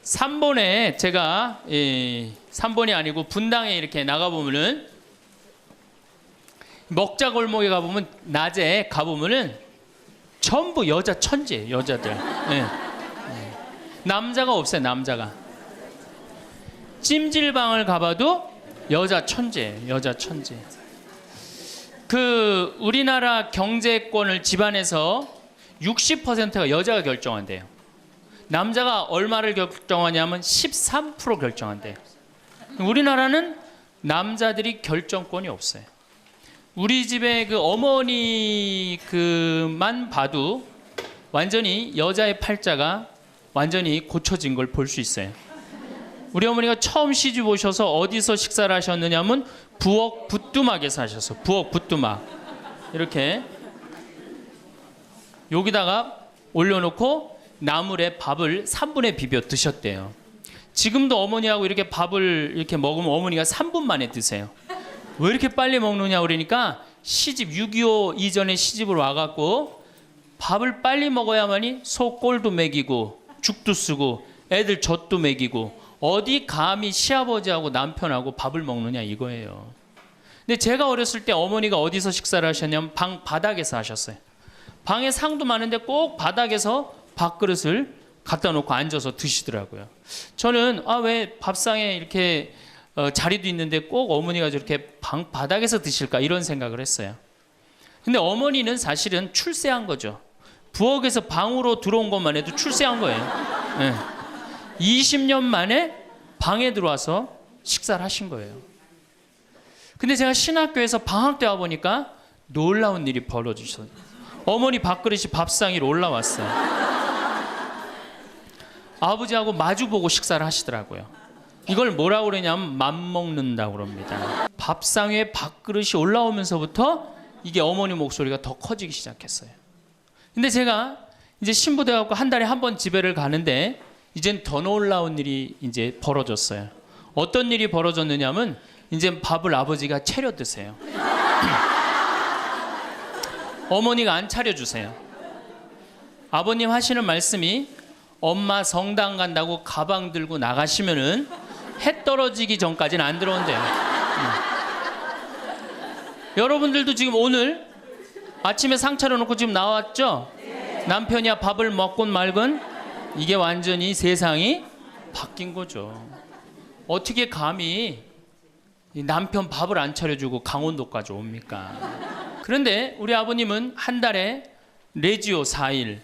3번에 제가 3번이 아니고 분당에 이렇게 나가보면은 먹자골목에 가보면 낮에 가보면은 전부 여자 천지예요. 여자들. 예. 남자가 없어요. 남자가. 찜질방을 가봐도 여자 천지예요. 여자 천지. 그 우리나라 경제권을 집안에서 60%가 여자가 결정한대요. 남자가 얼마를 결정하냐면 13% 결정한대요. 우리나라는 남자들이 결정권이 없어요. 우리 집에 그 어머니 그만 봐도 완전히 여자의 팔자가 완전히 고쳐진 걸 볼 수 있어요. 우리 어머니가 처음 시집 오셔서 어디서 식사를 하셨느냐면 부엌 부뚜막에서 하셨어요. 부엌 부뚜막. 이렇게 여기다가 올려놓고 나물에 밥을 3분에 비벼 드셨대요. 지금도 어머니하고 이렇게 밥을 이렇게 먹으면 어머니가 3분 만에 드세요. 왜 이렇게 빨리 먹느냐 그러니까 시집 6.25 이전에 시집을 와갖고 밥을 빨리 먹어야만이 소 꼴도 먹이고 죽도 쓰고 애들 젖도 먹이고 어디 감히 시아버지하고 남편하고 밥을 먹느냐 이거예요. 근데 제가 어렸을 때 어머니가 어디서 식사를 하셨냐면 방 바닥에서 하셨어요. 방에 상도 많은데 꼭 바닥에서 밥그릇을 갖다 놓고 앉아서 드시더라고요. 저는 왜 밥상에 이렇게 자리도 있는데 꼭 어머니가 저렇게 방 바닥에서 드실까 이런 생각을 했어요. 근데 어머니는 사실은 출세한 거죠. 부엌에서 방으로 들어온 것만 해도 출세한 거예요. 네. 20년 만에 방에 들어와서 식사를 하신 거예요. 근데 제가 신학교에서 방학 때 와보니까 놀라운 일이 벌어지셨어요. 어머니 밥그릇이 밥상 위로 올라왔어요. 아버지하고 마주보고 식사를 하시더라고요. 이걸 뭐라고 그러냐면 맘먹는다고 그럽니다. 밥상 위에 밥그릇이 올라오면서부터 이게 어머니 목소리가 더 커지기 시작했어요. 근데 제가 이제 신부돼 갖고 한 달에 한 번 집에를 가는데 이젠 더 놀라운 일이 이제 벌어졌어요. 어떤 일이 벌어졌느냐면 이제 밥을 아버지가 차려 드세요. 어머니가 안 차려 주세요. 아버님 하시는 말씀이 엄마 성당 간다고 가방 들고 나가시면은 해 떨어지기 전까지는 안 들어온대요. 여러분들도 지금 오늘 아침에 상 차려놓고 지금 나왔죠? 남편이야 밥을 먹곤 말건 이게 완전히 세상이 바뀐 거죠. 어떻게 감히 남편 밥을 안 차려주고 강원도까지 옵니까? 그런데 우리 아버님은 한 달에 레지오 4일,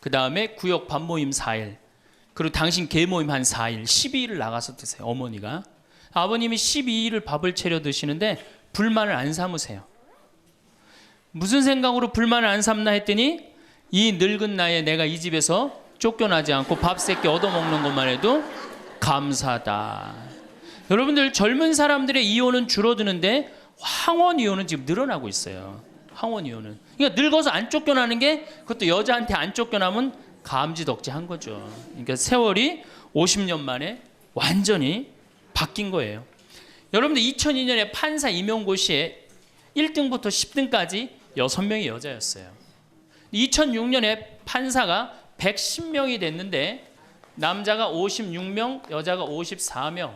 그 다음에 구역 밥모임 4일, 그리고 당신 개모임 한 4일, 12일을 나가서 드세요. 어머니가. 아버님이 12일을 밥을 차려 드시는데 불만을 안 삼으세요. 무슨 생각으로 불만을 안 삼나 했더니 이 늙은 나이에 내가 이 집에서 쫓겨나지 않고 밥 세끼 얻어먹는 것만 해도 감사하다. 여러분들 젊은 사람들의 이혼은 줄어드는데 황혼 이혼은 지금 늘어나고 있어요. 황혼 이혼은. 그러니까 늙어서 안 쫓겨나는 게 그것도 여자한테 안 쫓겨나면 감지덕지한 거죠. 그러니까 세월이 50년 만에 완전히 바뀐 거예요. 여러분들 2002년에 판사 임용고시에 1등부터 10등까지 6명이 여자였어요. 2006년에 판사가 110명이 됐는데 남자가 56명, 여자가 54명.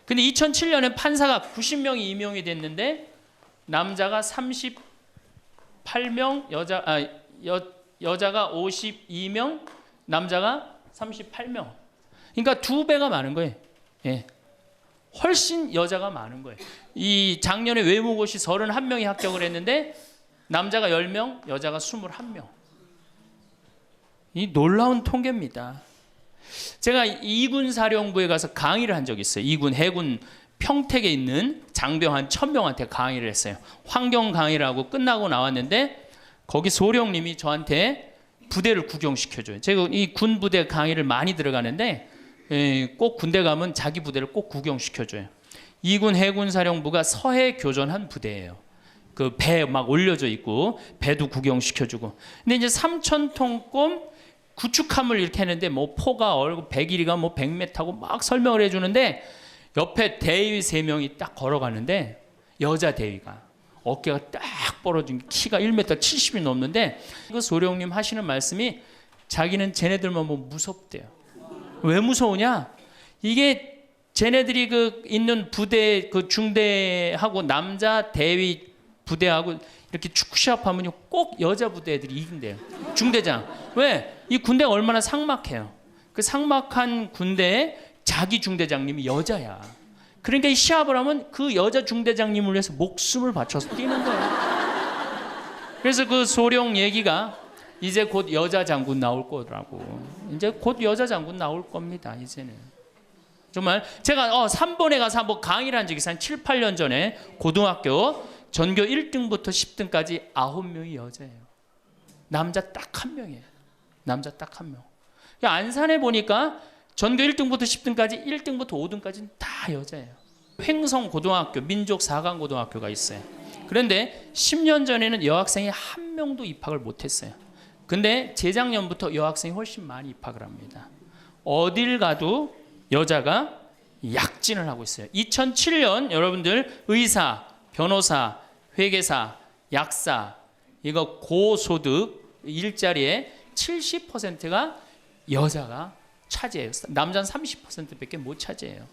근데 2007년에 판사가 90명이 임용이 됐는데 남자가 38명, 여자가 52명, 남자가 38명. 그러니까 2배가 많은 거예요. 예. 훨씬 여자가 많은 거예요. 이 작년에 외무고시 31명이 합격을 했는데 남자가 10명, 여자가 21명. 이 놀라운 통계입니다. 제가 이군 사령부에 가서 강의를 한 적이 있어요. 이군 해군 평택에 있는 장병 한 1000명한테 강의를 했어요. 환경 강의를 하고 끝나고 나왔는데 거기 소령님이 저한테 부대를 구경시켜줘요. 제가 이 군 부대 강의를 많이 들어가는데 꼭 군대 가면 자기 부대를 꼭 구경시켜줘요. 이군 해군 사령부가 서해 교전한 부대예요. 그 배 막 올려져 있고 배도 구경시켜주고. 근데 이제 3,000톤급 구축함을 이렇게 했는데 뭐 포가 얼고 배길이가 뭐 100m고 막 설명을 해주는데 옆에 대위 3명이 딱 걸어가는데 여자 대위가 어깨가 딱 벌어진 키가 1m 70이 넘는데 그 소령님 하시는 말씀이 자기는 쟤네들만 보면 무섭대요. 왜 무서우냐? 이게 쟤네들이 그 있는 부대 그 중대하고 남자 대위 부대하고 이렇게 축구 시합하면 꼭 여자 부대 애들이 이긴대요. 중대장. 왜? 이 군대가 얼마나 삭막해요. 그 삭막한 군대에 자기 중대장님이 여자야. 그러니까 이 시합을 하면 그 여자 중대장님을 위해서 목숨을 바쳐서 뛰는 거예요. 그래서 그 소룡 얘기가 이제 곧 여자 장군 나올 거라고. 이제 곧 여자 장군 나올 겁니다. 이제는. 정말 제가 3번에 가서 한번 강의를 한 적이 있어요. 한 7, 8년 전에 고등학교 전교 1등부터 10등까지 9명이 여자예요. 남자 딱 1명이에요. 남자 딱 1명. 안산에 보니까 전교 1등부터 10등까지 1등부터 5등까지는 다 여자예요. 횡성 고등학교, 민족 4강 고등학교가 있어요. 그런데 10년 전에는 여학생이 한 명도 입학을 못했어요. 근데 재작년부터 여학생이 훨씬 많이 입학을 합니다. 어딜 가도 여자가 약진을 하고 있어요. 2007년 여러분들 의사, 변호사, 회계사, 약사 이거 고소득 일자리에 70%가 여자가 차지해요. 남자는 30%밖에 못 차지해요.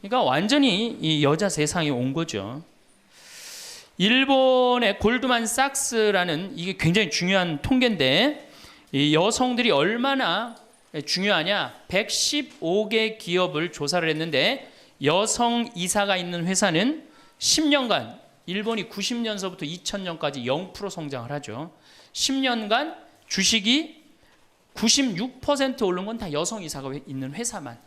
그러니까 완전히 이 여자 세상이 온 거죠. 일본의 골드만삭스라는 이게 굉장히 중요한 통계인데 이 여성들이 얼마나 중요하냐 115개 기업을 조사를 했는데 여성 이사가 있는 회사는 10년간 일본이 90년서부터 2000년까지 0% 성장을 하죠. 10년간 주식이 96% 오른 건 다 여성 이사가 있는 회사만.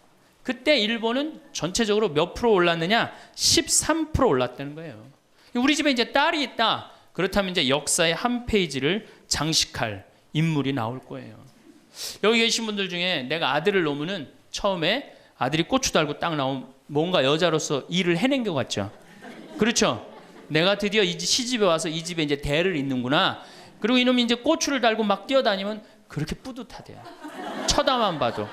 그때 일본은 전체적으로 몇 프로 올랐느냐 13% 올랐다는 거예요. 우리 집에 이제 딸이 있다. 그렇다면 이제 역사의 한 페이지를 장식할 인물이 나올 거예요. 여기 계신 분들 중에 내가 아들을 놓으면은 처음에 아들이 고추 달고 딱 나오면 뭔가 여자로서 일을 해낸 것 같죠. 그렇죠. 내가 드디어 이 시집에 와서 이 집에 이제 대를 잇는구나. 그리고 이놈이 이제 고추를 달고 막 뛰어다니면 그렇게 뿌듯하대요. 쳐다만 봐도.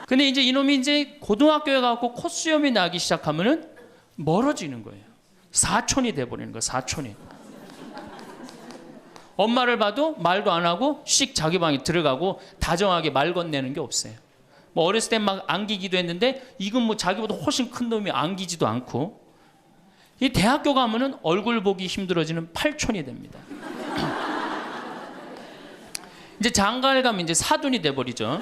근데 이제 이놈이 이제 고등학교에 가고 콧수염이 나기 시작하면은 멀어지는 거예요. 사촌이 돼버리는 거예요. 사촌이. 엄마를 봐도 말도 안 하고 씩 자기 방에 들어가고 다정하게 말 건네는 게 없어요. 뭐 어렸을 땐 막 안기기도 했는데 이건 뭐 자기보다 훨씬 큰 놈이 안기지도 않고 이 대학교 가면은 얼굴 보기 힘들어지는 팔촌이 됩니다. 이제 장가를 가면 이제 사돈이 돼버리죠.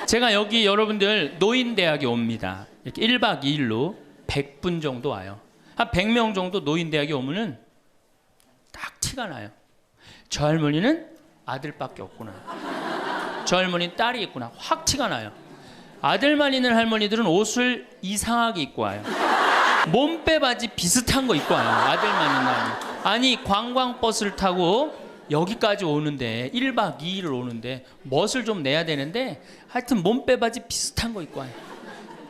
제가 여기 여러분들 노인대학에 옵니다. 이렇게 1박 2일로 100분 정도 와요. 한 100명 정도 노인대학에 오면은 딱 티가 나요. 저 할머니는 아들밖에 없구나. 저 할머니는 딸이 있구나. 확 티가 나요. 아들만 있는 할머니들은 옷을 이상하게 입고 와요. 몸빼 바지 비슷한 거 입고 와요. 아들만 있는 할머니. 아니 관광버스를 타고 여기까지 오는데 1박 2일을 오는데 멋을 좀 내야 되는데 하여튼 몸빼 바지 비슷한 거 입고 와요.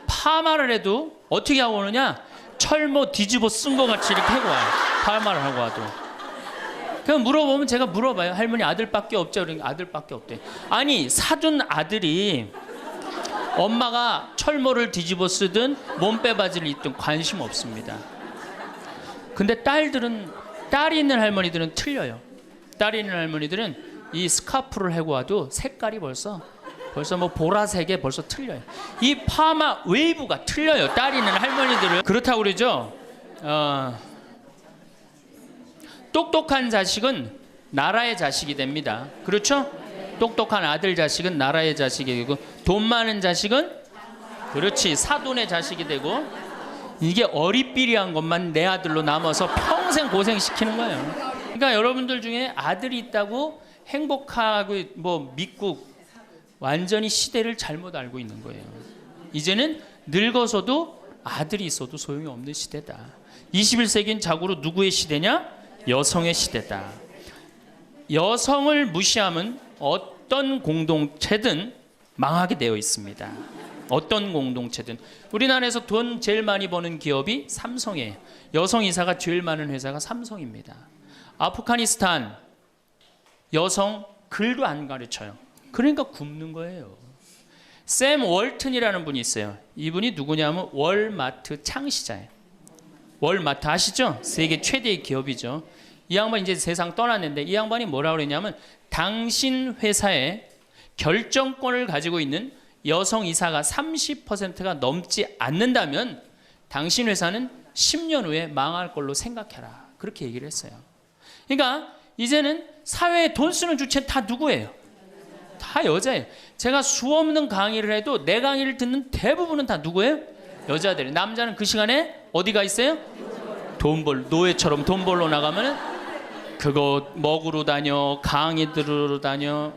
파마를 해도 어떻게 하고 오느냐? 철모 뒤집어 쓴 거 같이 이렇게 하고 와요. 파마를 하고 와도. 그냥 물어보면 제가 물어봐요. 할머니 아들밖에 없죠? 그러니까 아들밖에 없대. 아니 사둔 아들이 엄마가 철모를 뒤집어 쓰든 몸빼 바지를 입든 관심 없습니다. 근데 딸이 있는 할머니들은 틀려요. 딸이 있는 할머니들은 이 스카프를 하고 와도 색깔이 벌써 뭐 보라색에 벌써 틀려요. 이 파마 웨이브가 틀려요. 딸이 있는 할머니들은. 그렇다고 그러죠. 똑똑한 자식은 나라의 자식이 됩니다. 그렇죠? 똑똑한 아들 자식은 나라의 자식이 되고 돈 많은 자식은 그렇지 사돈의 자식이 되고 이게 어리삐리한 것만 내 아들로 남아서 평생 고생시키는 거예요. 그러니까 여러분들 중에 아들이 있다고 행복하고 뭐 믿고 완전히 시대를 잘못 알고 있는 거예요. 이제는 늙어서도 아들이 있어도 소용이 없는 시대다. 21세기는 자고로 누구의 시대냐? 여성의 시대다. 여성을 무시하면 어떤 공동체든 망하게 되어 있습니다. 어떤 공동체든. 우리나라에서 돈 제일 많이 버는 기업이 삼성이에요. 여성 이사가 제일 많은 회사가 삼성입니다. 아프가니스탄 여성 글도 안 가르쳐요. 그러니까 굶는 거예요. 샘 월튼이라는 분이 있어요. 이분이 누구냐면 월마트 창시자예요. 월마트 아시죠? 세계 최대의 기업이죠. 이 양반이 이제 세상 떠났는데 이 양반이 뭐라고 그랬냐면 당신 회사에 결정권을 가지고 있는 여성 이사가 30%가 넘지 않는다면 당신 회사는 10년 후에 망할 걸로 생각해라. 그렇게 얘기를 했어요. 그러니까 이제는 사회에 돈 쓰는 주체는 다 누구예요? 다 여자예요. 제가 수없는 강의를 해도 내 강의를 듣는 대부분은 다 누구예요? 여자들이에요. 남자는 그 시간에 어디가 있어요? 노예처럼 돈 벌러 나가면은 그거 먹으러 다녀, 강의 들으러 다녀.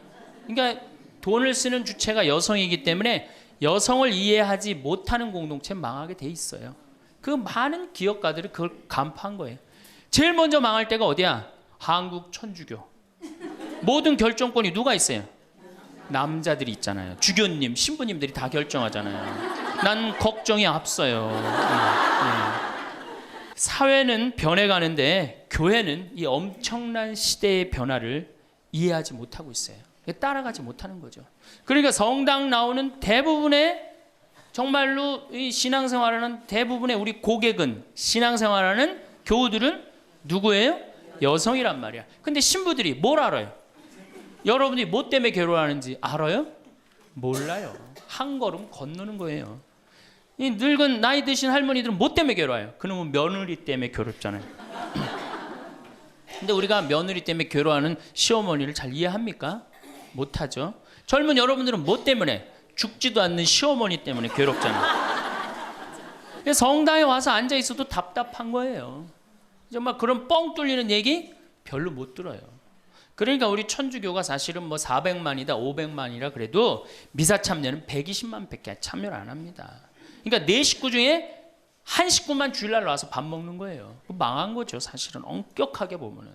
그러니까 돈을 쓰는 주체가 여성이기 때문에 여성을 이해하지 못하는 공동체 망하게 돼 있어요. 그 많은 기업가들이 그걸 간파한 거예요. 제일 먼저 망할 때가 어디야? 한국 천주교. 모든 결정권이 누가 있어요? 남자들이 있잖아요. 주교님, 신부님들이 다 결정하잖아요. 난 걱정이 앞서요. 사회는 변해가는데 교회는 이 엄청난 시대의 변화를 이해하지 못하고 있어요. 따라가지 못하는 거죠. 그러니까 성당 나오는 대부분의 정말로 이 신앙생활하는 대부분의 우리 고객은 신앙생활하는 교우들은 누구예요? 여성이란 말이야. 근데 신부들이 뭘 알아요? 여러분이 뭐 때문에 괴로워하는지 알아요? 몰라요. 한 걸음 건너는 거예요. 이 늙은 나이 드신 할머니들은 뭐 때문에 괴로워요? 그놈은 며느리 때문에 괴롭잖아요. 근데 우리가 며느리 때문에 괴로워하는 시어머니를 잘 이해합니까? 못하죠. 젊은 여러분들은 뭐 때문에? 죽지도 않는 시어머니 때문에 괴롭잖아요. 성당에 와서 앉아 있어도 답답한 거예요. 정말 그런 뻥 뚫리는 얘기 별로 못 들어요. 그러니까 우리 천주교가 사실은 뭐 400만이다 500만이라 그래도 미사 참여는 120만 밖에 참여를 안 합니다. 그러니까 네 식구 중에 한 식구만 주일날 와서 밥 먹는 거예요. 망한 거죠, 사실은 엄격하게 보면은.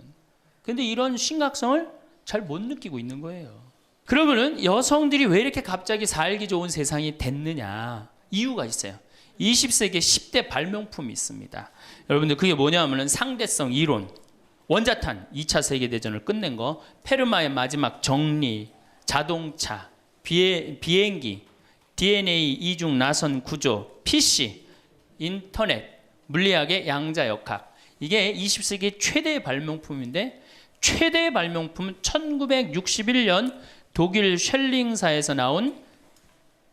근데 이런 심각성을 잘 못 느끼고 있는 거예요. 그러면은 여성들이 왜 이렇게 갑자기 살기 좋은 세상이 됐느냐? 이유가 있어요. 20세기에 10대 발명품이 있습니다. 여러분들 그게 뭐냐면은 상대성 이론, 원자탄 2차 세계대전을 끝낸 거, 페르마의 마지막 정리, 자동차, 비행기, DNA 이중 나선 구조, PC, 인터넷, 물리학의 양자역학. 이게 20세기 최대의 발명품인데 최대의 발명품은 1961년 독일 쉘링사에서 나온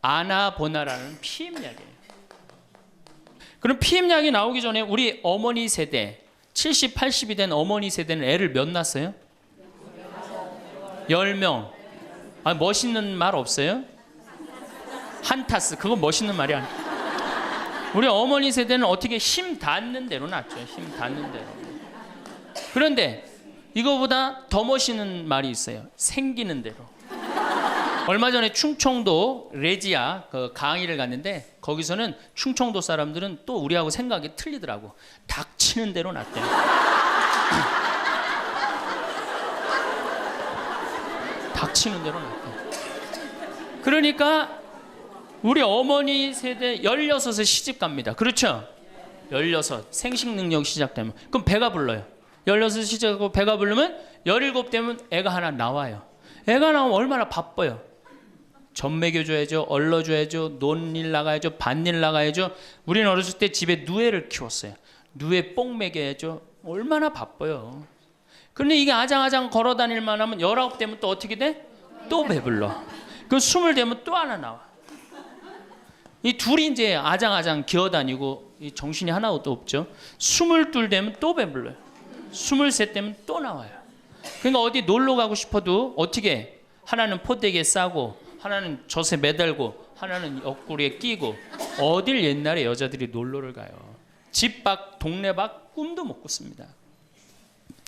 아나보나라는 피임약이에요. 그럼 피임약이 나오기 전에 우리 어머니 세대 70, 80이 된 어머니 세대는 애를 몇 낳았어요? 10명. 아, 멋있는 말 없어요? 한타스. 그건 멋있는 말이 아니야. 우리 어머니 세대는 어떻게 힘 닿는 대로 낳죠. 힘 닿는 대로. 그런데 이거보다 더 멋있는 말이 있어요. 생기는 대로. 얼마 전에 충청도 레지아 그 강의를 갔는데 거기서는 충청도 사람들은 또 우리하고 생각이 틀리더라고. 닥치는 대로 낳대요. 닥치는 대로 낳대요. 그러니까 우리 어머니 세대 16에 시집 갑니다. 그렇죠? 16 생식 능력 시작되면 그럼 배가 불러요. 16 시작하고 배가 부르면 17 되면 애가 하나 나와요. 애가 나오면 얼마나 바빠요. 젖 먹여줘야죠. 얼러줘야죠. 논일 나가야죠. 밭일 나가야죠. 우리는 어렸을 때 집에 누에를 키웠어요. 누에 뽕 먹여야죠. 얼마나 바빠요. 그런데 이게 아장아장 걸어다닐만 하면 19 되면 또 어떻게 돼? 또 배불러. 그 20 되면 또 하나 나와. 이 둘이 이제 아장아장 기어다니고 이 정신이 하나도 없죠. 22 되면 또 배불러요. 23 되면 또 나와요. 그러니까 어디 놀러 가고 싶어도 어떻게 하나는 포대기에 싸고 하나는 젖에 매달고 하나는 옆구리에 끼고 어딜 옛날에 여자들이 놀러를 가요. 집 밖 동네 밖 꿈도 못 꿨습니다.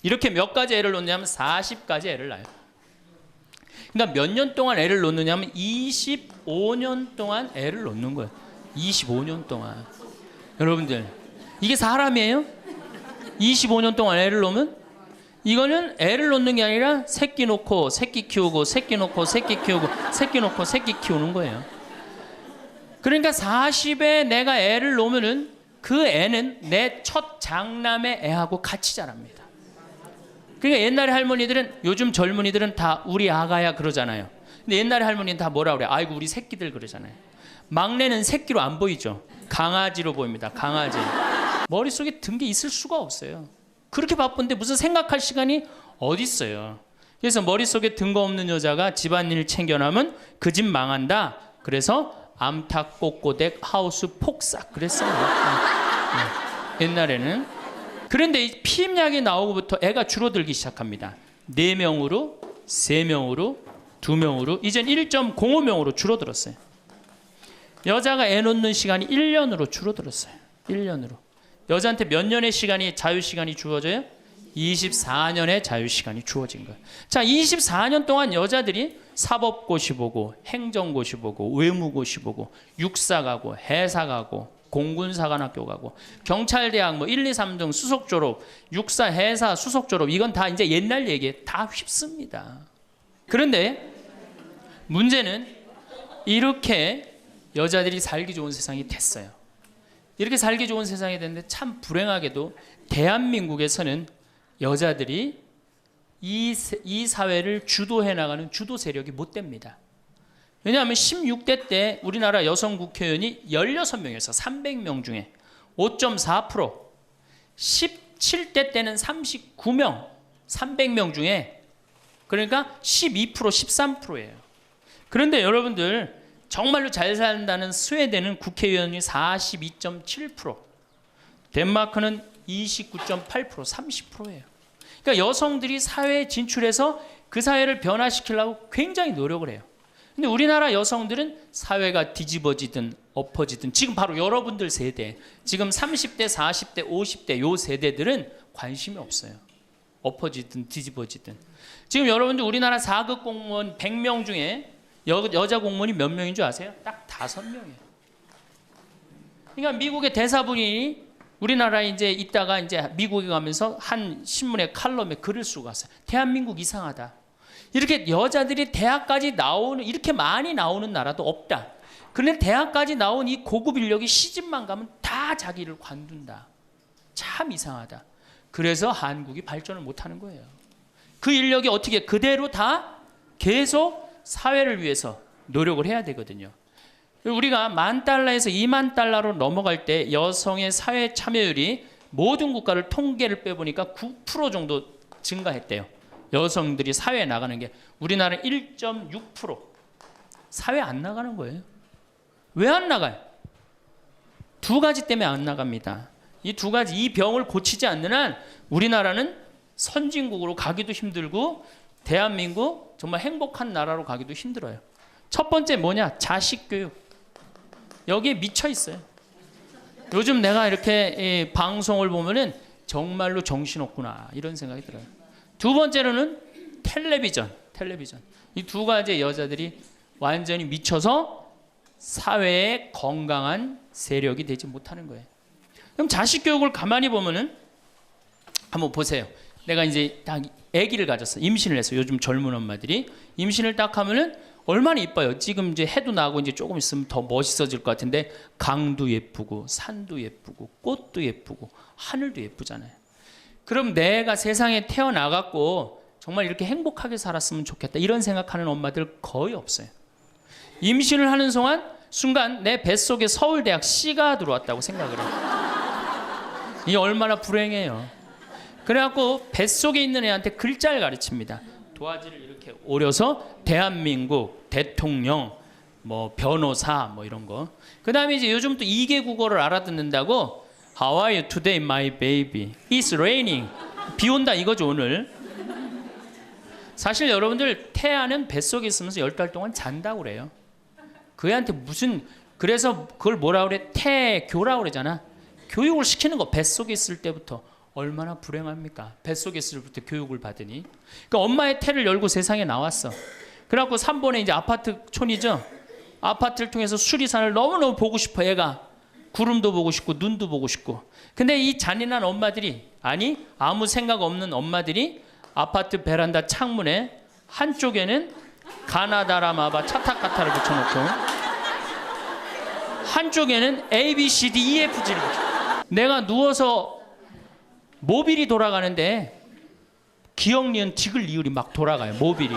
이렇게 몇 가지 애를 놓냐면 40가지 애를 낳아요. 그러니까 몇 년 동안 애를 놓느냐면 25년 동안 애를 놓는 거예요. 25년 동안. 여러분들 이게 사람이에요? 25년 동안 애를 놓으면 이거는 애를 놓는 게 아니라 새끼 놓고 새끼 키우고 새끼 놓고 새끼 키우고 새끼 놓고 새끼 키우는 거예요. 그러니까 40에 내가 애를 놓으면은 그 애는 내 첫 장남의 애하고 같이 자랍니다. 그러니까 옛날에 할머니들은 요즘 젊은이들은 다 우리 아가야 그러잖아요. 근데 옛날에 할머니는 다 뭐라 그래? 아이고 우리 새끼들 그러잖아요. 막내는 새끼로 안 보이죠. 강아지로 보입니다. 강아지. 머릿속에 든 게 있을 수가 없어요. 그렇게 바쁜데 무슨 생각할 시간이 어디 있어요. 그래서 머릿속에 뜬금없는 여자가 집안일 챙겨나면 그 집 망한다. 그래서 암탉 꼬꼬댁 하우스 폭삭 그랬어요. 옛날에는. 그런데 이 피임약이 나오고부터 애가 줄어들기 시작합니다. 4명으로 3명으로 2명으로 이젠 1.05명으로 줄어들었어요. 여자가 애 놓는 시간이 1년으로 줄어들었어요. 1년으로. 여자한테 몇 년의 시간이 자유시간이 주어져요? 24년의 자유시간이 주어진 거예요. 자, 24년 동안 여자들이 사법고시 보고 행정고시 보고 외무고시 보고 육사 가고 해사 가고 공군사관학교 가고 경찰대학 뭐 1, 2, 3등 수석 졸업 육사 해사 수석 졸업 이건 다 이제 옛날 얘기에 다 휩습니다. 그런데 문제는 이렇게 여자들이 살기 좋은 세상이 됐어요. 이렇게 살기 좋은 세상이 됐는데 참 불행하게도 대한민국에서는 여자들이 이 사회를 주도해 나가는 주도 세력이 못 됩니다. 왜냐하면 16대 때 우리나라 여성 국회의원이 16명에서 300명 중에 5.4%, 17대 때는 39명, 300명 중에 그러니까 12%, 13%예요. 그런데 여러분들 정말로 잘 산다는 스웨덴은 국회의원이 42.7%, 덴마크는 29.8%, 30%예요. 그러니까 여성들이 사회에 진출해서 그 사회를 변화시키려고 굉장히 노력을 해요. 근데 우리나라 여성들은 사회가 뒤집어지든 엎어지든 지금 바로 여러분들 세대, 지금 30대, 40대, 50대 요 세대들은 관심이 없어요. 엎어지든 뒤집어지든. 지금 여러분들 우리나라 4급 공무원 100명 중에 여자 공무원이 몇 명인 줄 아세요? 딱 5명이에요. 그러니까 미국의 대사분이 우리나라에 이제 있다가 이제 미국에 가면서 한 신문의 칼럼에 글을 쓰고 갔어요. 대한민국 이상하다. 이렇게 여자들이 대학까지 나오는 이렇게 많이 나오는 나라도 없다. 그런데 대학까지 나온 이 고급 인력이 시집만 가면 다 자기를 관둔다. 참 이상하다. 그래서 한국이 발전을 못하는 거예요. 그 인력이 어떻게 그대로 다 계속 사회를 위해서 노력을 해야 되거든요. 우리가 $10,000에서 $20,000로 넘어갈 때 여성의 사회 참여율이 모든 국가를 통계를 빼보니까 9% 정도 증가했대요. 여성들이 사회에 나가는 게 우리나라는 1.6% 사회 안 나가는 거예요. 왜 안 나가요? 2가지 때문에 안 나갑니다. 이 2가지 이 병을 고치지 않는 한 우리나라는 선진국으로 가기도 힘들고 대한민국 정말 행복한 나라로 가기도 힘들어요. 첫 번째 뭐냐? 자식 교육. 여기에 미쳐 있어요. 요즘 내가 이렇게 방송을 보면은 정말로 정신없구나 이런 생각이 들어요. 두 번째로는 텔레비전. 이 2가지 여자들이 완전히 미쳐서 사회에 건강한 세력이 되지 못하는 거예요. 그럼 자식 교육을 가만히 보면은 한번 보세요. 내가 이제 딱 아기를 가졌어. 임신을 했어. 요즘 젊은 엄마들이 임신을 딱 하면은 얼마나 이뻐요. 지금 이제 해도 나고 이제 조금 있으면 더 멋있어질 것 같은데 강도 예쁘고 산도 예쁘고 꽃도 예쁘고 하늘도 예쁘잖아요. 그럼 내가 세상에 태어나갖고 정말 이렇게 행복하게 살았으면 좋겠다 이런 생각하는 엄마들 거의 없어요. 임신을 하는 순간 내 뱃속에 서울대학 C가 들어왔다고 생각을 해요. 이게 얼마나 불행해요. 그래갖고 뱃속에 있는 애한테 글자를 가르칩니다. 도화지를 이렇게 오려서 대한민국, 대통령, 뭐 변호사 뭐 이런 거. 그 다음에 이제 요즘 또 2개 국어를 알아듣는다고 How are you today, my baby? It's raining. 비 온다 이거죠 오늘. 사실 여러분들 태아는 뱃속에 있으면서 10달 동안 잔다고 그래요. 그 애한테 무슨 그래서 그걸 뭐라 그래? 태교라고 그러잖아. 교육을 시키는 거 뱃속에 있을 때부터 얼마나 불행합니까? 뱃속에 있을 때부터 교육을 받으니. 그러니까 엄마의 태를 열고 세상에 나왔어. 그래갖고 3번에 이제 아파트촌이죠. 아파트를 통해서 수리산을 너무너무 보고 싶어 얘가. 구름도 보고 싶고 눈도 보고 싶고. 근데 이 잔인한 엄마들이 아니 아무 생각 없는 엄마들이 아파트 베란다 창문에 한쪽에는 가나다라마바 차타카타를 붙여놓고 한쪽에는 A, B, C, D, E, F, G를 붙여. 내가 누워서 모빌이 돌아가는데 기억 니은 디귿 리을이 막 돌아가요. 모빌이.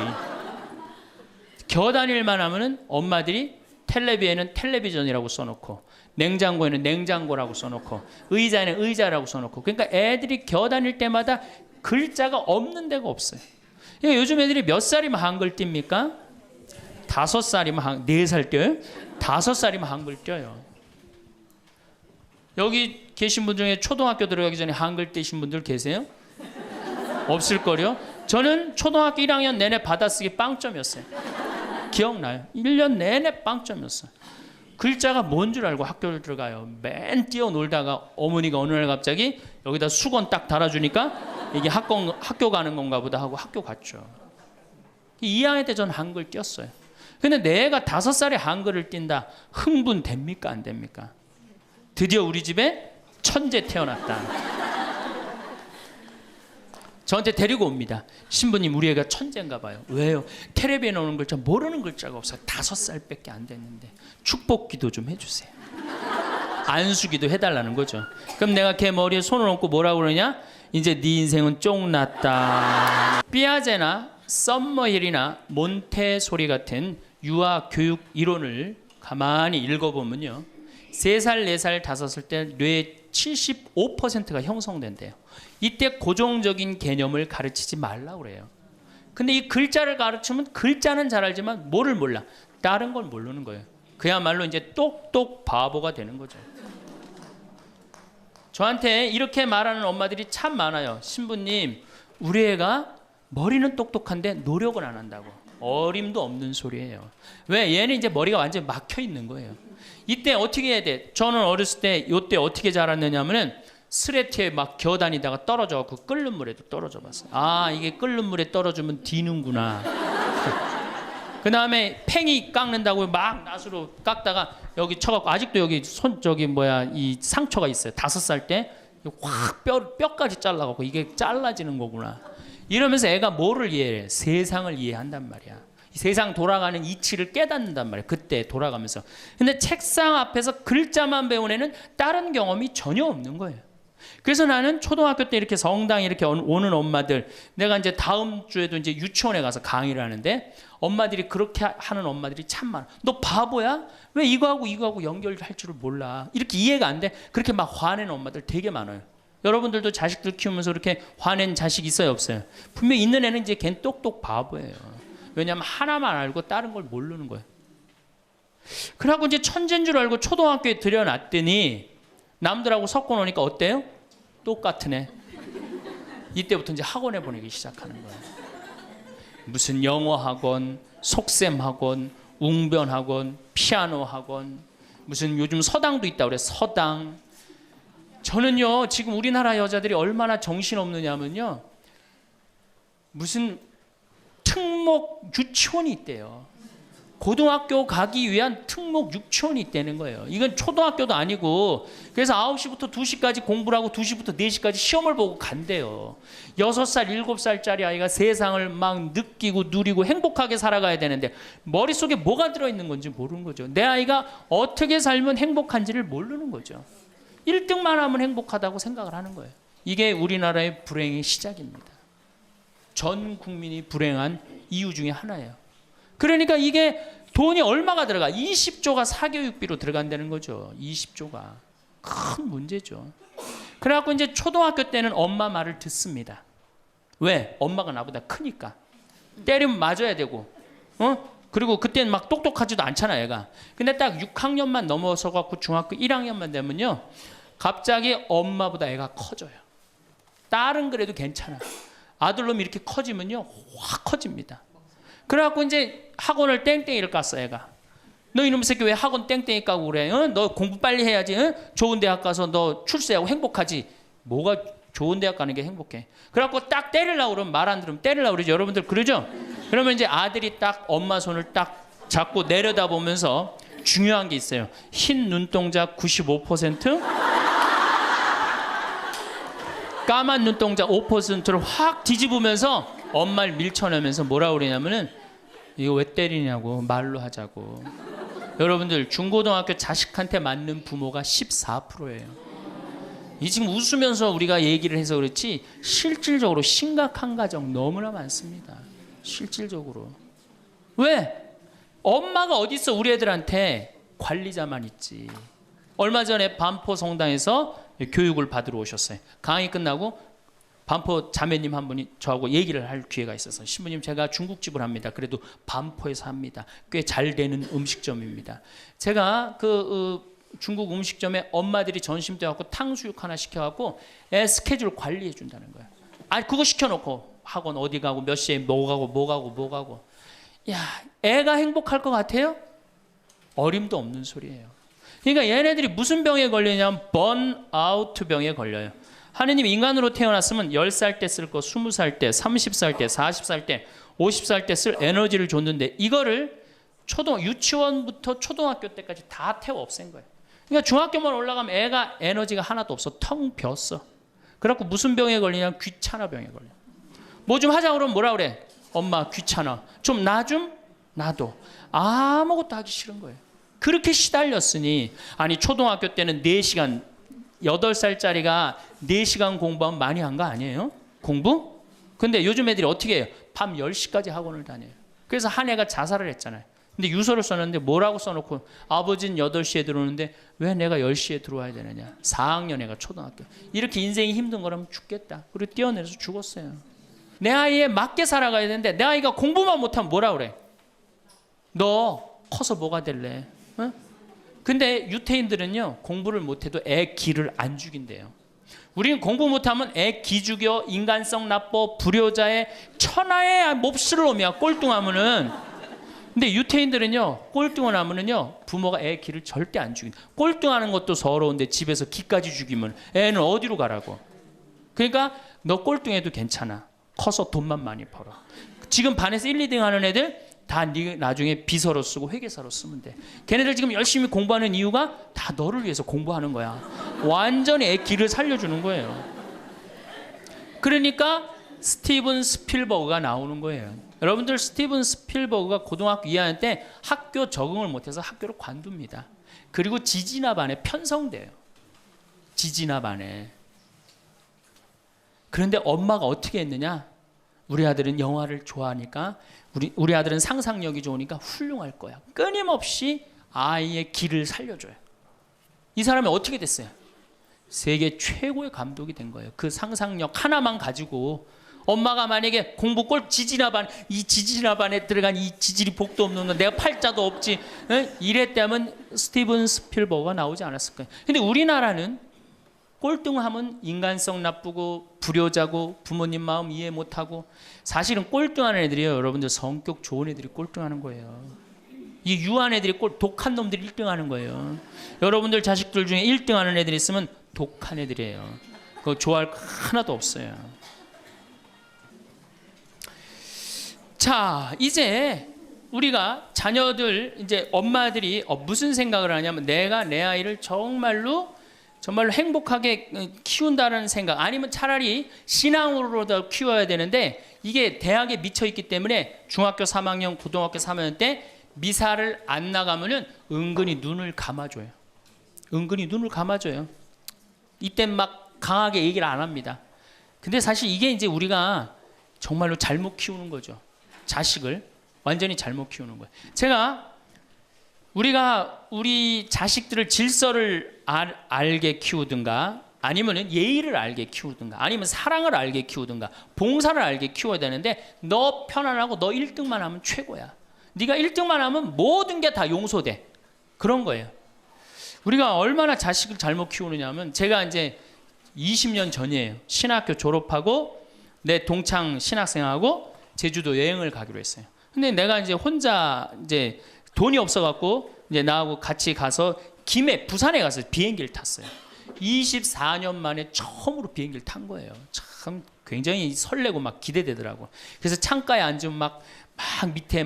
겨다닐만 하면은 엄마들이 텔레비에는 텔레비전이라고 써놓고 냉장고에는 냉장고라고 써놓고 의자에는 의자라고 써놓고 그러니까 애들이 겨다닐 때마다 글자가 없는 데가 없어요. 그러니까 요즘 애들이 몇 살이면 한글 띱니까? 5살이면 4살 띄어요? 5살이면 한글 띄어요. 여기 계신 분 중에 초등학교 들어가기 전에 한글 띄신 분들 계세요? 없을걸요? 저는 초등학교 1학년 내내 받아쓰기 빵점이었어요. 기억나요? 1년 내내 빵점이었어요. 글자가 뭔 줄 알고 학교를 들어가요. 맨 뛰어놀다가 어머니가 어느 날 갑자기 여기다 수건 딱 달아주니까 이게 학교 가는 건가 보다 하고 학교 갔죠. 2학년 때 전 한글 띄었어요. 근데 내가 5살에 한글을 띈다. 흥분됩니까? 안 됩니까? 드디어 우리 집에 천재 태어났다. 저한테 데리고 옵니다. 신부님, 우리 애가 천재인가 봐요. 왜요? 텔레비에 나오는 글자 모르는 글자가 없어요. 5살밖에 안 됐는데 축복기도 좀 해주세요. 안수기도 해달라는 거죠. 그럼 내가 걔 머리에 손을 얹고 뭐라고 그러냐? 이제 네 인생은 쫑났다. 삐아제나 썸머힐이나 몬테소리 같은 유아 교육 이론을 가만히 읽어보면요, 3살, 4살, 5살 때 뇌의 75%가 형성된대요. 이때 고정적인 개념을 가르치지 말라고 그래요. 근데 이 글자를 가르치면 글자는 잘 알지만 뭐를 몰라? 다른 걸 모르는 거예요. 그야말로 이제 똑똑 바보가 되는 거죠. 저한테 이렇게 말하는 엄마들이 참 많아요. 신부님, 우리 애가 머리는 똑똑한데 노력을 안 한다고. 어림도 없는 소리예요. 왜? 얘는 이제 머리가 완전히 막혀 있는 거예요. 이때 어떻게 해야 돼? 저는 어렸을 때 이때 어떻게 자랐느냐면은 스레트에 막 겨다니다가 떨어져갖고 끓는 물에도 떨어져 봤어요. 아, 이게 끓는 물에 떨어지면 디는구나. 그 다음에 팽이 깎는다고 막 낫으로 깎다가 여기 쳐갖고 아직도 여기 이 상처가 있어요. 5살 때 확 뼈까지 잘라갖고 이게 잘라지는 거구나. 이러면서 애가 뭐를 이해해? 세상을 이해한단 말이야. 세상 돌아가는 이치를 깨닫는단 말이야. 그때 돌아가면서. 근데 책상 앞에서 글자만 배운 애는 다른 경험이 전혀 없는 거예요. 그래서 나는 초등학교 때 이렇게 성당에 이렇게 오는 엄마들, 내가 이제 다음 주에도 이제 유치원에 가서 강의를 하는데 엄마들이 그렇게 하는 엄마들이 참 많아. 너 바보야? 왜 이거하고 연결할 줄을 몰라? 이렇게 이해가 안 돼? 그렇게 막 화내는 엄마들 되게 많아요. 여러분들도 자식들 키우면서 그렇게 화낸 자식 있어요, 없어요? 분명히 있는 애는 이제 걔는 똑똑 바보예요. 왜냐하면 하나만 알고 다른 걸 모르는 거예요. 그래갖고 이제 천재인 줄 알고 초등학교에 들여놨더니 남들하고 섞어 놓으니까 어때요? 똑같은 애. 이때부터 이제 학원에 보내기 시작하는 거예요. 무슨 영어 학원, 속셈 학원, 웅변 학원, 피아노 학원, 무슨 요즘 서당도 있다고 그래. 서당. 저는요, 지금 우리나라 여자들이 얼마나 정신없느냐면요, 무슨 특목 유치원이 있대요. 고등학교 가기 위한 특목 유치원이 있다는 거예요. 이건 초등학교도 아니고, 그래서 9시부터 2시까지 공부를 하고 2시부터 4시까지 시험을 보고 간대요. 6살, 7살짜리 아이가 세상을 막 느끼고 누리고 행복하게 살아가야 되는데 머릿속에 뭐가 들어있는 건지 모르는 거죠. 내 아이가 어떻게 살면 행복한지를 모르는 거죠. 1등만 하면 행복하다고 생각을 하는 거예요. 이게 우리나라의 불행의 시작입니다. 전 국민이 불행한 이유 중에 하나예요. 그러니까 이게 돈이 얼마가 들어가? 20조가 사교육비로 들어간다는 거죠. 20조가. 큰 문제죠. 그래갖고 이제 초등학교 때는 엄마 말을 듣습니다. 왜? 엄마가 나보다 크니까. 때리면 맞아야 되고, 그리고 그때는 막 똑똑하지도 않잖아, 얘가. 근데 딱 6학년만 넘어서 갖고 중학교 1학년만 되면요, 갑자기 엄마보다 애가 커져요. 딸은 그래도 괜찮아. 아들놈이 이렇게 커지면요, 확 커집니다. 그래갖고 이제 학원을 땡땡이를 깠어, 애가. 너 이놈의 새끼 왜 학원 땡땡이 까고 그래? 너 공부 빨리 해야지. 좋은 대학 가서 너 출세하고 행복하지. 뭐가 좋은 대학 가는 게 행복해? 그래갖고 딱 때리려고 그러면 말 안 들으면 때리려고 그러죠. 여러분들 그러죠? 그러면 이제 아들이 딱 엄마 손을 딱 잡고 내려다보면서 중요한 게 있어요. 흰 눈동자 95%, 까만 눈동자 5%를 확 뒤집으면서 엄마를 밀쳐내면서 뭐라고 그러냐면은 이거 왜 때리냐고 말로 하자고. 여러분들 중고등학교 자식한테 맞는 부모가 14%예요. 이 지금 웃으면서 우리가 얘기를 해서 그렇지 실질적으로 심각한 가정 너무나 많습니다. 실질적으로. 왜? 엄마가 어디 있어? 우리 애들한테 관리자만 있지. 얼마 전에 반포 성당에서 교육을 받으러 오셨어요. 강의 끝나고 반포 자매님 한 분이 저하고 얘기를 할 기회가 있어서 신부님 제가 중국집을 합니다. 그래도 반포에서 합니다. 꽤 잘 되는 음식점입니다. 제가 중국 음식점에 엄마들이 점심 때 갖고 탕수육 하나 시켜갖고 애 스케줄 관리해 준다는 거예요. 아니 그거 시켜놓고 학원 어디 가고 몇 시에 뭐 가고 야 애가 행복할 것 같아요? 어림도 없는 소리예요. 그러니까 얘네들이 무슨 병에 걸리냐면 번아웃 병에 걸려요. 하느님 인간으로 태어났으면 10살 때 쓸 거 20살 때 30살 때 40살 때 50살 때 쓸 에너지를 줬는데 이거를 유치원부터 초등학교 때까지 다 태워 없앤 거예요. 그러니까 중학교만 올라가면 애가 에너지가 하나도 없어. 텅 비었어. 그래갖고 무슨 병에 걸리냐면 귀찮아 병에 걸려. 뭐 좀 하자 그러면 뭐라 그래? 엄마 귀찮아. 좀 놔도 아무것도 하기 싫은 거예요. 그렇게 시달렸으니 아니 초등학교 때는 4시간 8살짜리가 4시간 공부하면 많이 한 거 아니에요? 공부? 근데 요즘 애들이 어떻게 해요? 밤 10시까지 학원을 다녀요. 그래서 한 애가 자살을 했잖아요. 근데 유서를 썼는데 뭐라고 써놓고 아버지는 8시에 들어오는데 왜 내가 10시에 들어와야 되느냐. 4학년 애가 초등학교. 이렇게 인생이 힘든 거라면 죽겠다. 그리고 뛰어내려서 죽었어요. 내 아이에 맞게 살아가야 되는데 내 아이가 공부만 못하면 뭐라 그래? 너 커서 뭐가 될래? 어? 근데 유태인들은요 공부를 못해도 애 기를 안 죽인대요. 우리는 공부 못하면 애 기 죽여 인간성 나빠 불효자의 천하의 몹쓸 놈이야 꼴뚱하면은. 근데 유태인들은요 꼴뚱하면은요 부모가 애 기를 절대 안 죽인다. 꼴뚱하는 것도 서러운데 집에서 기까지 죽이면 애는 어디로 가라고. 그러니까 너 꼴뚱해도 괜찮아. 커서 돈만 많이 벌어. 지금 반에서 1, 2등 하는 애들 다 나중에 비서로 쓰고 회계사로 쓰면 돼. 걔네들 지금 열심히 공부하는 이유가 다 너를 위해서 공부하는 거야. 완전히 애 기를 살려주는 거예요. 그러니까 스티븐 스필버그가 나오는 거예요. 여러분들 스티븐 스필버그가 고등학교 2학년 때 학교 적응을 못해서 학교를 관둡니다. 그리고 지지나 반에 편성돼요. 지지나 반에. 그런데 엄마가 어떻게 했느냐? 우리 아들은 영화를 좋아하니까 우리 아들은 상상력이 좋으니까 훌륭할 거야. 끊임없이 아이의 길을 살려줘요. 이 사람이 어떻게 됐어요? 세계 최고의 감독이 된 거예요. 그 상상력 하나만 가지고 엄마가 만약에 공부 꼴 지지나반 이 지지나반에 들어간 이 지질이 복도 없는 놈 내가 팔자도 없지 이랬다면 스티븐 스필버그가 나오지 않았을 거예요. 근데 우리나라는 꼴등하면 인간성 나쁘고 불효자고 부모님 마음 이해 못하고 사실은 꼴등하는 애들이요. 여러분들 성격 좋은 애들이 꼴등하는 거예요. 이 유한 애들이 독한 놈들이 1등하는 거예요. 여러분들 자식들 중에 1등하는 애들이 있으면 독한 애들이에요. 그거 좋아할 거 하나도 없어요. 자, 이제 우리가 자녀들 이제 엄마들이 무슨 생각을 하냐면 내가 내 아이를 정말로 행복하게 키운다는 생각 아니면 차라리 신앙으로도 키워야 되는데 이게 대학에 미쳐 있기 때문에 중학교 3학년 고등학교 3학년 때 미사를 안 나가면은 은근히 눈을 감아줘요. 은근히 눈을 감아줘요. 이때 막 강하게 얘기를 안 합니다. 근데 사실 이게 이제 우리가 정말로 잘못 키우는 거죠. 자식을 완전히 잘못 키우는 거예요. 우리가 우리 자식들을 질서를 알게 키우든가 아니면 예의를 알게 키우든가 아니면 사랑을 알게 키우든가 봉사를 알게 키워야 되는데 너 편안하고 너 1등만 하면 최고야. 네가 1등만 하면 모든 게 다 용서돼. 그런 거예요. 우리가 얼마나 자식을 잘못 키우느냐 하면 제가 이제 20년 전이에요. 신학교 졸업하고 내 동창 신학생하고 제주도 여행을 가기로 했어요. 근데 내가 이제 혼자 이제 돈이 없어갖고 이제 나하고 같이 가서 부산에 가서 비행기를 탔어요. 24년 만에 처음으로 비행기를 탄 거예요. 참 굉장히 설레고 막 기대되더라고. 그래서 창가에 앉으면 막 밑에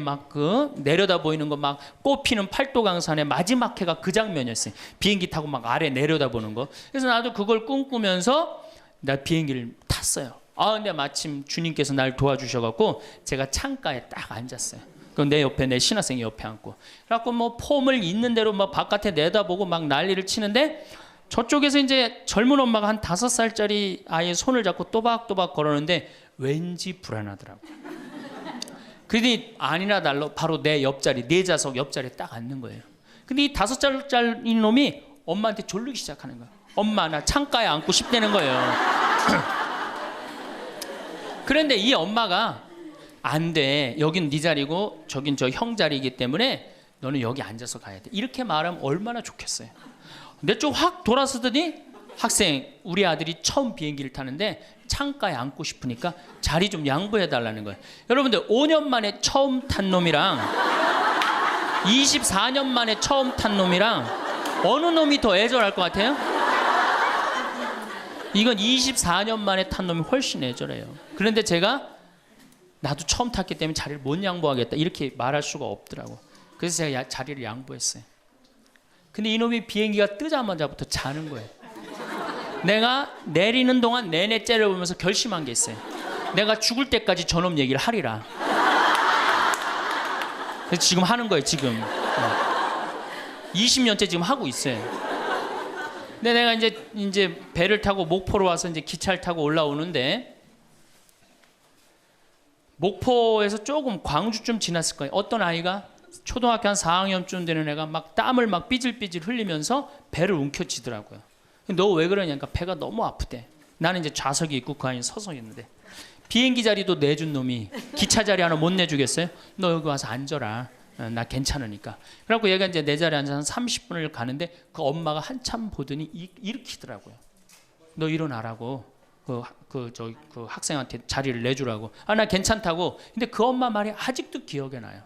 내려다 보이는 거 막 꽃피는 팔도강산의 마지막 해가 그 장면이었어요. 비행기 타고 막 아래 내려다 보는 거. 그래서 나도 그걸 꿈꾸면서 나 비행기를 탔어요. 근데 마침 주님께서 날 도와주셔갖고 제가 창가에 딱 앉았어요. 그럼 내 옆에 내 신학생이 옆에 앉고. 그래갖고 폼을 있는 대로 바깥에 내다보고 막 난리를 치는데 저쪽에서 이제 젊은 엄마가 한 5살짜리 아이의 손을 잡고 또박또박 걸었는데 왠지 불안하더라고. 그러더니 아니나 달러 바로 내 옆자리, 내 좌석 옆자리에 딱 앉는 거예요. 근데 이 5살짜리 놈이 엄마한테 졸르기 시작하는 거야. 엄마 나 창가에 앉고 싶다는 거예요. 그런데 이 엄마가 안 돼. 여긴 네 자리고 저긴 저 형 자리이기 때문에 너는 여기 앉아서 가야 돼. 이렇게 말하면 얼마나 좋겠어요. 내 쪽 확 돌아서더니 학생, 우리 아들이 처음 비행기를 타는데 창가에 앉고 싶으니까 자리 좀 양보해 달라는 거예요. 여러분들 5년 만에 처음 탄 놈이랑 24년 만에 처음 탄 놈이랑 어느 놈이 더 애절할 것 같아요? 이건 24년 만에 탄 놈이 훨씬 애절해요. 그런데 제가 나도 처음 탔기 때문에 자리를 못 양보하겠다 이렇게 말할 수가 없더라고. 그래서 제가 자리를 양보했어요. 근데 이놈이 비행기가 뜨자마자부터 자는 거예요. 내가 내리는 동안 내내 째려보면서 결심한 게 있어요. 내가 죽을 때까지 저놈 얘기를 하리라. 그래서 지금 하는 거예요. 지금 20년째 지금 하고 있어요. 근데 내가 이제 배를 타고 목포로 와서 이제 기차를 타고 올라오는데 목포에서 조금 광주쯤 지났을 거예요. 어떤 아이가 초등학교 한 4학년쯤 되는 애가 막 땀을 막 삐질삐질 흘리면서 배를 움켜쥐더라고요. 너 왜 그러냐니까 배가 너무 아프대. 나는 이제 좌석에 있고 그 안에 서서 있는데 비행기 자리도 내준 놈이 기차 자리 하나 못 내주겠어요? 너 여기 와서 앉아라. 나 괜찮으니까. 그래갖고 얘가 이제 내 자리에 앉아서 한 30분을 가는데 그 엄마가 한참 보더니 일으키더라고요. 너 일어나라고. 그 학생한테 자리를 내주라고. 아, 나 괜찮다고. 근데 그 엄마 말이 아직도 기억에 나요.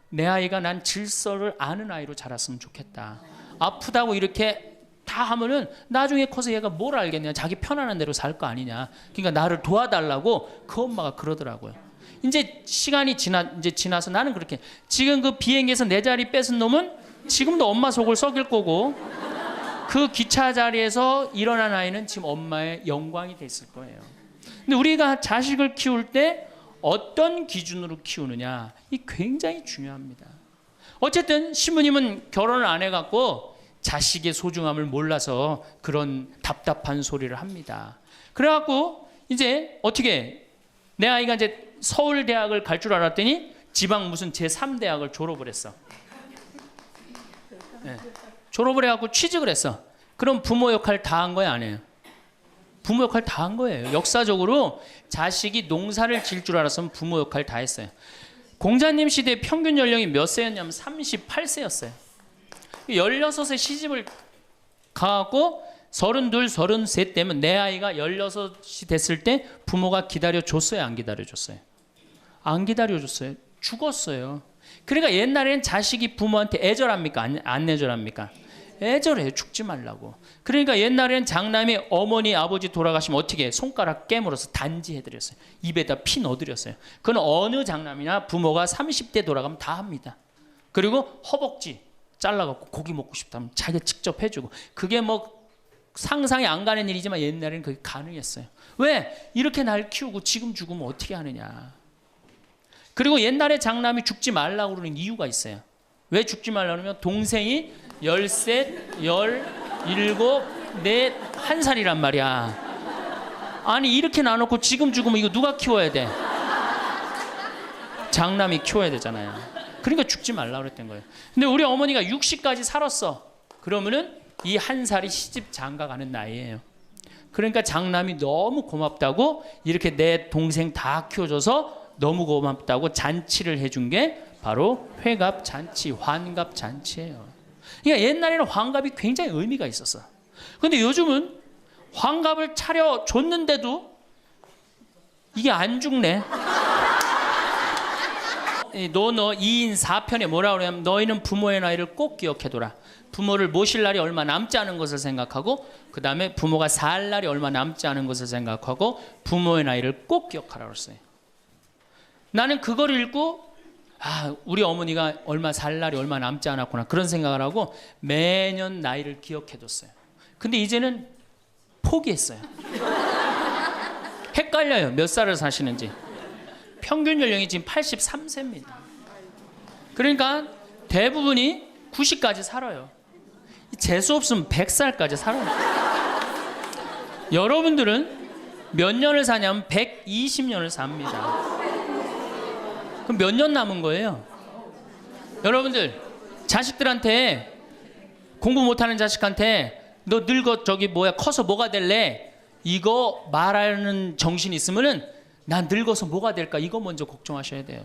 내 아이가 난 질서를 아는 아이로 자랐으면 좋겠다. 아프다고 이렇게 다 하면은 나중에 커서 얘가 뭘 알겠냐. 자기 편안한 대로 살 거 아니냐. 그러니까 나를 도와달라고 그 엄마가 그러더라고요. 이제 시간이 지나서 나는 그렇게 지금 그 비행기에서 내 자리 뺏은 놈은 지금도 엄마 속을 썩일 거고 그 기차 자리에서 일어난 아이는 지금 엄마의 영광이 됐을 거예요. 근데 우리가 자식을 키울 때 어떤 기준으로 키우느냐 이 굉장히 중요합니다. 어쨌든 신부님은 결혼을 안 해갖고 자식의 소중함을 몰라서 그런 답답한 소리를 합니다. 그래갖고 이제 어떻게 내 아이가 이제 서울대학을 갈 줄 알았더니 지방 무슨 제3대학을 졸업을 했어. 네. 졸업을 해갖고 취직을 했어. 그럼 부모 역할 다 한 거야 안 해요? 부모 역할 다 한 거예요. 역사적으로 자식이 농사를 지을 줄 알았으면 부모 역할 다 했어요. 공자님 시대 평균 연령이 몇 세였냐면 38세였어요. 16에 시집을 가갖고 32, 33 되면 내 아이가 16이 됐을 때 부모가 기다려줬어요? 안 기다려줬어요? 안 기다려줬어요. 죽었어요. 그러니까 옛날에는 자식이 부모한테 애절합니까? 안 애절합니까? 애절해요. 죽지 말라고. 그러니까 옛날에는 장남이 어머니 아버지 돌아가시면 어떻게 해? 손가락 깨물어서 단지해드렸어요. 입에다 피 넣어드렸어요. 그건 어느 장남이나 부모가 30대 돌아가면 다 합니다. 그리고 허벅지 잘라갖고 고기 먹고 싶다면 자기가 직접 해주고 그게 뭐 상상이 안 가는 일이지만 옛날에는 그게 가능했어요. 왜? 이렇게 날 키우고 지금 죽으면 어떻게 하느냐. 그리고 옛날에 장남이 죽지 말라고 그러는 이유가 있어요. 왜 죽지 말라고 그러면 동생이 13, 17, 4, 1살이란 말이야. 아니 이렇게 나눠놓고 지금 죽으면 이거 누가 키워야 돼? 장남이 키워야 되잖아요. 그러니까 죽지 말라고 그랬던 거예요. 근데 우리 어머니가 60까지 살았어. 그러면은 이 1살이 시집 장가 가는 나이예요. 그러니까 장남이 너무 고맙다고 이렇게 내 동생 다 키워줘서 너무 고맙다고 잔치를 해준 게 바로 회갑 잔치, 환갑 잔치예요. 그러니까 옛날에는 환갑이 굉장히 의미가 있었어. 근데 요즘은 환갑을 차려줬는데도 이게 안 죽네. 노노 2인 4편에 뭐라 그러냐면 너희는 부모의 나이를 꼭 기억해둬라. 부모를 모실 날이 얼마 남지 않은 것을 생각하고 그 다음에 부모가 살 날이 얼마 남지 않은 것을 생각하고 부모의 나이를 꼭 기억하라고 했어요. 나는 그걸 읽고 우리 어머니가 얼마 살 날이 얼마 남지 않았구나 그런 생각을 하고 매년 나이를 기억해뒀어요. 근데 이제는 포기했어요. 헷갈려요. 몇 살을 사시는지. 평균 연령이 지금 83세입니다. 그러니까 대부분이 90까지 살아요. 재수 없으면 100살까지 살아요. 여러분들은 몇 년을 사냐면 120년을 삽니다. 그럼 몇 년 남은 거예요? 여러분들 자식들한테 공부 못하는 자식한테 너 늙어 커서 뭐가 될래? 이거 말하는 정신이 있으면은 난 늙어서 뭐가 될까? 이거 먼저 걱정하셔야 돼요.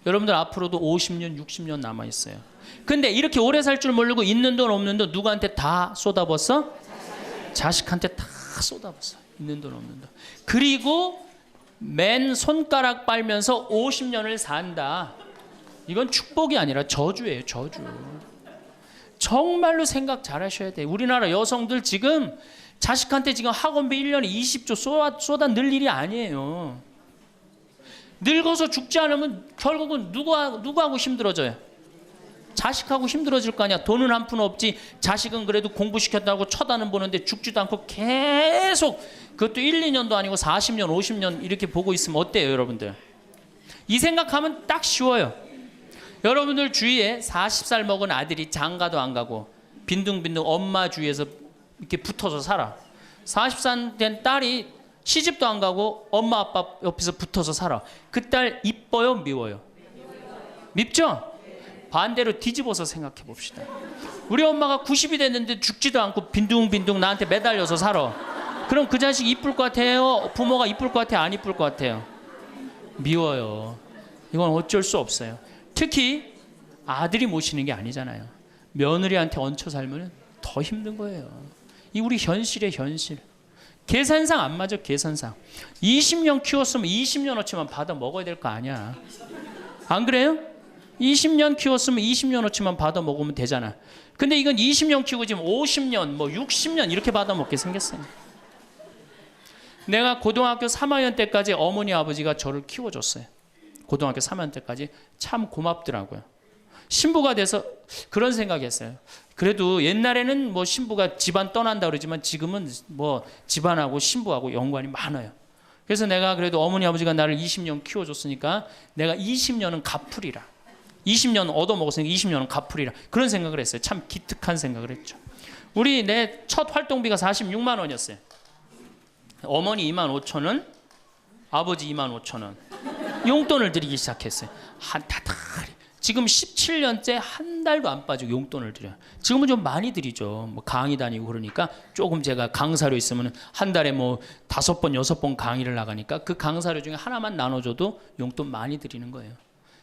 여러분들 앞으로도 50년, 60년 남아 있어요. 근데 이렇게 오래 살 줄 모르고 있는 돈 없는 돈 누구한테 다 쏟아붓어? 자식한테 다 쏟아붓어. 있는 돈 없는 돈. 그리고 맨 손가락 빨면서 50년을 산다. 이건 축복이 아니라 저주예요. 저주. 정말로 생각 잘 하셔야 돼요. 우리나라 여성들 지금 자식한테 지금 학원비 1년에 20조 쏟아 넣을 일이 아니에요. 늙어서 죽지 않으면 결국은 누구하고 힘들어져요? 자식하고 힘들어질 거 아니야. 돈은 한 푼 없지. 자식은 그래도 공부시켰다고 쳐다는 보는데 죽지도 않고 계속, 그것도 1, 2년도 아니고 40년, 50년 이렇게 보고 있으면 어때요, 여러분들? 이 생각하면 딱 쉬워요. 여러분들 주위에 40살 먹은 아들이 장가도 안 가고 빈둥빈둥 엄마 주위에서 이렇게 붙어서 살아. 40살 된 딸이 시집도 안 가고 엄마 아빠 옆에서 붙어서 살아. 그 딸 이뻐요, 미워요? 밉죠? 반대로 뒤집어서 생각해 봅시다. 우리 엄마가 90이 됐는데 죽지도 않고 빈둥빈둥 나한테 매달려서 살아. 그럼 그 자식 이쁠 것 같아요? 부모가 이쁠 것 같아요? 안 이쁠 것 같아요? 미워요. 이건 어쩔 수 없어요. 특히 아들이 모시는 게 아니잖아요. 며느리한테 얹혀 살면 더 힘든 거예요. 이 우리 현실의 현실. 계산상 안 맞아. 계산상 20년 키웠으면 20년어치만 받아 먹어야 될 거 아니야. 안 그래요? 20년 키웠으면 20년어치만 받아 먹으면 되잖아. 근데 이건 20년 키우고 지금 50년 뭐 60년 이렇게 받아 먹게 생겼어요. 내가 고등학교 3학년 때까지 어머니 아버지가 저를 키워줬어요. 고등학교 3학년 때까지 참 고맙더라고요. 신부가 돼서 그런 생각이 했어요. 그래도 옛날에는 뭐 신부가 집안 떠난다 그러지만 지금은 뭐 집안하고 신부하고 연관이 많아요. 그래서 내가 그래도 어머니 아버지가 나를 20년 키워줬으니까 내가 20년은 갚으리라. 20년 얻어먹었으니까 20년은 갚으리라. 그런 생각을 했어요. 참 기특한 생각을 했죠. 내 첫 활동비가 46만 원이었어요. 어머니 2만 5천 원, 아버지 2만 5천 원. 용돈을 드리기 시작했어요. 한 다달이. 지금 17년째 한 달도 안 빠지고 용돈을 드려요. 지금은 좀 많이 드리죠. 뭐 강의 다니고 그러니까 조금 제가 강사료 있으면 한 달에 뭐 5번, 6번 강의를 나가니까 그 강사료 중에 하나만 나눠줘도 용돈 많이 드리는 거예요.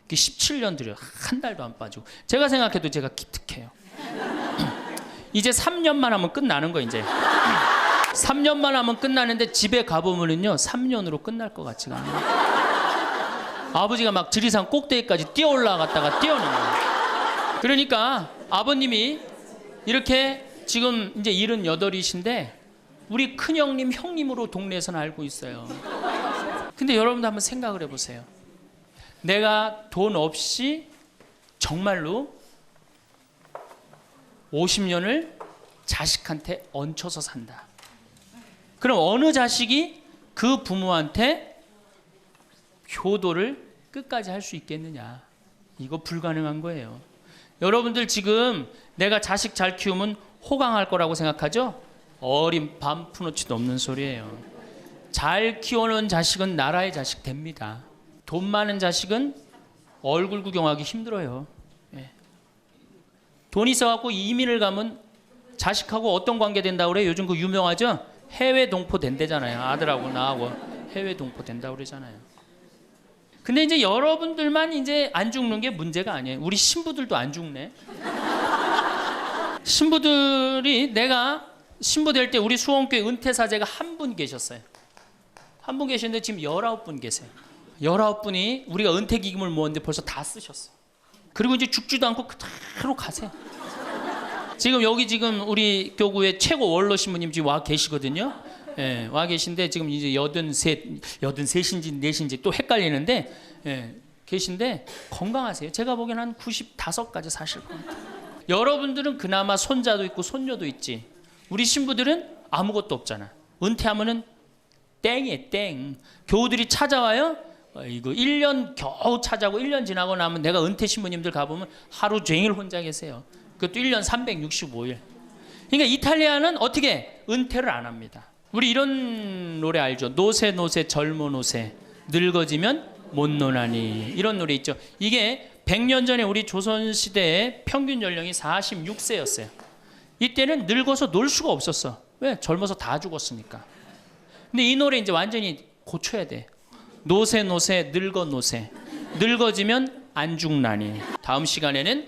17년 드려요. 한 달도 안 빠지고. 제가 생각해도 제가 기특해요. 이제 3년만 하면 끝나는 거 이제. 3년만 하면 끝나는데 집에 가보면은요 3년으로 끝날 것 같지가 않아요. 아버지가 막 지리산 꼭대기까지 뛰어 올라갔다가 뛰어오는 거예요. 그러니까 아버님이 이렇게 지금 이제 78이신데 우리 큰형님 형님으로 동네에서는 알고 있어요. 근데 여러분도 한번 생각을 해보세요. 내가 돈 없이 정말로 50년을 자식한테 얹혀서 산다. 그럼 어느 자식이 그 부모한테 효도를 끝까지 할 수 있겠느냐? 이거 불가능한 거예요. 여러분들 지금 내가 자식 잘 키우면 호강할 거라고 생각하죠? 어린 반푼어치도 없는 소리예요. 잘 키워놓은 자식은 나라의 자식 됩니다. 돈 많은 자식은 얼굴 구경하기 힘들어요. 예. 돈 있어갖고 이민을 가면 자식하고 어떤 관계 된다고 그래요? 요즘 그 유명하죠? 해외 동포 된대잖아요. 아들하고 나하고 해외 동포 된다고 그러잖아요. 근데 이제 여러분들만 이제 안 죽는 게 문제가 아니에요. 우리 신부들도 안 죽네. 신부들이 내가 신부 될 때 우리 수원교회 은퇴사제가 한 분 계셨어요. 한 분 계셨는데 지금 19분 계세요. 19분이 우리가 은퇴기금을 모았는데 벌써 다 쓰셨어요. 그리고 이제 죽지도 않고 그대로 가세요. 지금 여기 지금 우리 교구의 최고 원로 신부님 지금 와 계시거든요. 예, 와 계신데 지금 이제 83인지 4인지 또 헷갈리는데 예, 계신데 건강하세요. 제가 보기엔 한 95까지 사실 겁니다. 여러분들은 그나마 손자도 있고 손녀도 있지. 우리 신부들은 아무것도 없잖아. 은퇴하면은 땡이에요, 땡. 교우들이 찾아와요. 이거 1년 겨우 찾아고 1년 지나고 나면 내가 은퇴 신부님들 가보면 하루 종일 혼자 계세요. 그것도 1년 365일. 그러니까 이탈리아는 어떻게 은퇴를 안 합니다. 우리 이런 노래 알죠? 노세 노세 젊어 노세 늙어지면 못 노나니 이런 노래 있죠. 이게 100년 전에 우리 조선시대의 평균 연령이 46세였어요. 이때는 늙어서 놀 수가 없었어. 왜? 젊어서 다 죽었으니까. 근데 이 노래 이제 완전히 고쳐야 돼. 노세 늙어 노세. 늙어지면 안중라니. 다음 시간에는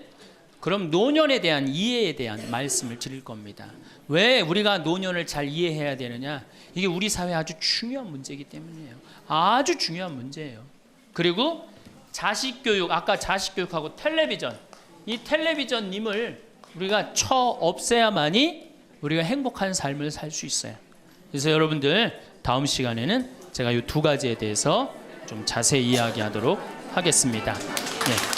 그럼 노년에 대한 이해에 대한 말씀을 드릴 겁니다. 왜 우리가 노년을 잘 이해해야 되느냐? 이게 우리 사회 아주 중요한 문제이기 때문이에요. 아주 중요한 문제예요. 그리고 자식 교육, 아까 자식 교육하고 텔레비전, 이 텔레비전님을 우리가 쳐 없애야만이 우리가 행복한 삶을 살 수 있어요. 그래서 여러분들 다음 시간에는 제가 이 두 가지에 대해서 좀 자세히 이야기하도록 하겠습니다. 네.